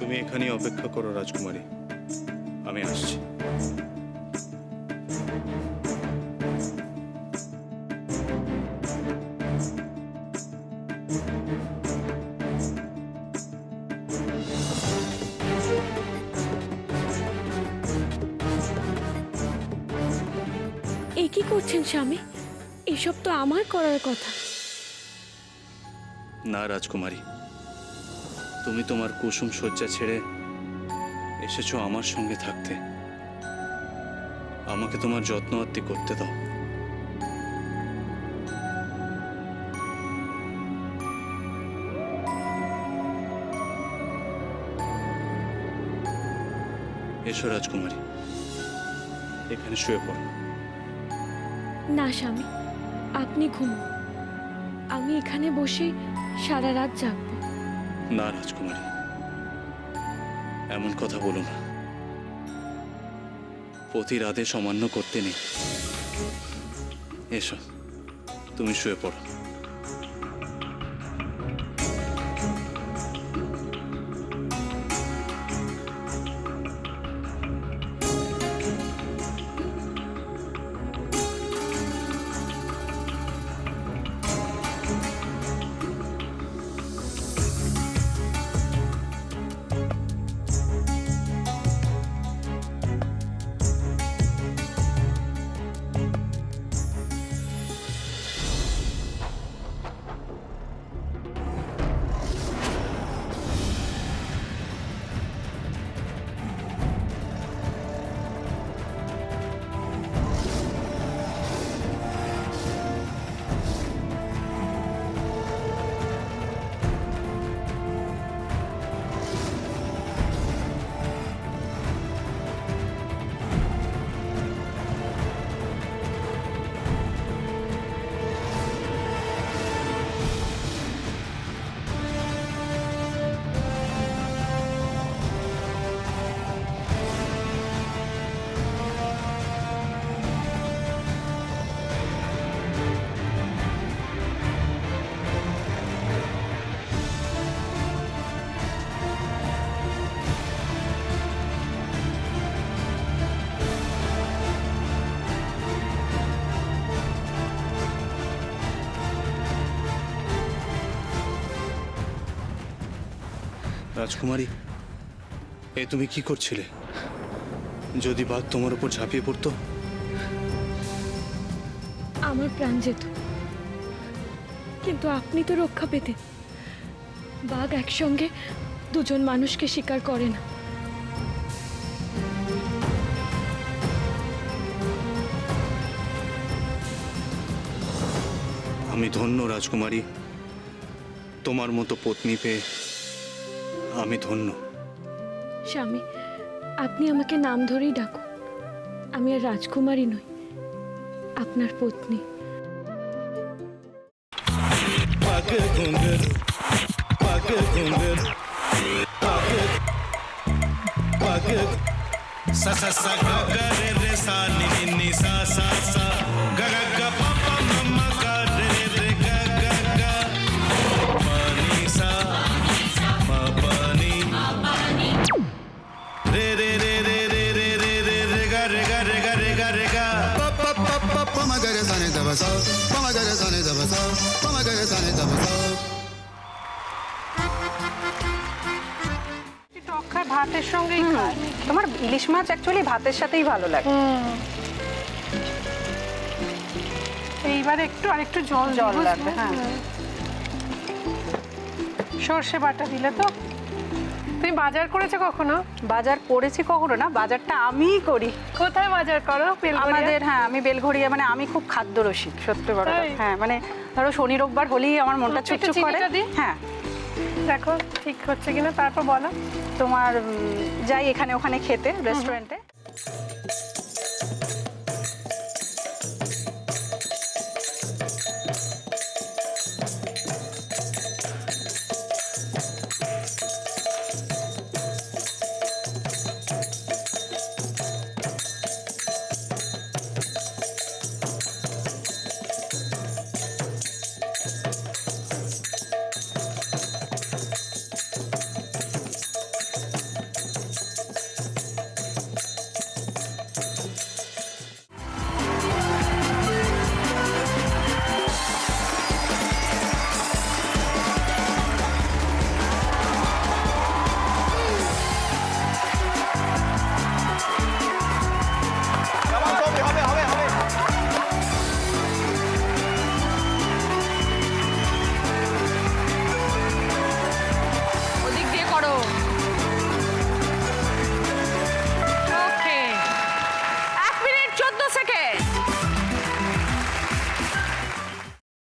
তুমি এখানেই অপেক্ষা করো রাজকুমারী, আমি আসছি। এ কি করছেন স্বামী? এসব তো আমার করার কথা। না রাজকুমারী, তুমি তোমার কুসুম শয্যা ছেড়ে এসেছো আমার সঙ্গে থাকতে। আমাকে তোমার যত্ন আত্তি করতে দাও। এসো রাজকুমারী, এখানে শুয়ে পড়ো। না স্বামী, আপনি ঘুমুন, আমি এখানে বসে সারা রাত জাগবো। না রাজকুমারী, এমন কথা বলো না। পতির আদেশ অমান্য করতে নেই। এসো, তুমি শুয়ে পড়ো। রাজকুমারী, এ তুমি কি করছিলে? যদি বাঘ তোমার উপর ঝাঁপিয়ে পড়তো? আমার প্রাণ যেত, কিন্তু আপনি তো রক্ষা পেতেন। বাঘ একসঙ্গে দুজন মানুষকে শিকার করে না। আমি ধন্য রাজকুমারী, তোমার মতো পত্নী পেয়ে আমি ধন্য। স্বামী, আপনি আমাকে নাম ধরেই ডাকুন। আমি আর রাজকুমারী নই, আপনার পত্নী। sa sa sa ga ga re re sa ni ni ni sa sa sa ga ga ga pa pa ma ma ga re re ga ga ga pa ni sa ma pa ni re re re re re re re re re ga re ga re ga re ga re ga pa pa pa pa pa ma ga re sa ni da ba sa pa ma ga re sa ni da ba sa pa ma ga re sa ni da ba sa ভাতের সঙ্গেই খায়। তোমার ইলিশ মাছ actually ভাতের সাথেই ভালো লাগে। এইবার একটু আরেকটু জল লাগবে। হ্যাঁ, সর্ষে বাটা দিলে তো। তুমি বাজার করেছো কখনো? বাজার করেছি কখনো না, বাজারটা আমিই করি। কোথায় বাজার করো? আমাদের, হ্যাঁ, আমি বেলঘড়িয়া, মানে আমি খুব খাদ্য রসিক, সত্যি বড় কথা। হ্যাঁ, মানে ধরো শনি রোববার হলেই আমার মনটা চুপচুপ করে। হ্যাঁ, দেখো ঠিক হচ্ছে কিনা, তারপর বলো। তোমার যাই এখানে ওখানে খেতে রেস্টুরেন্টে।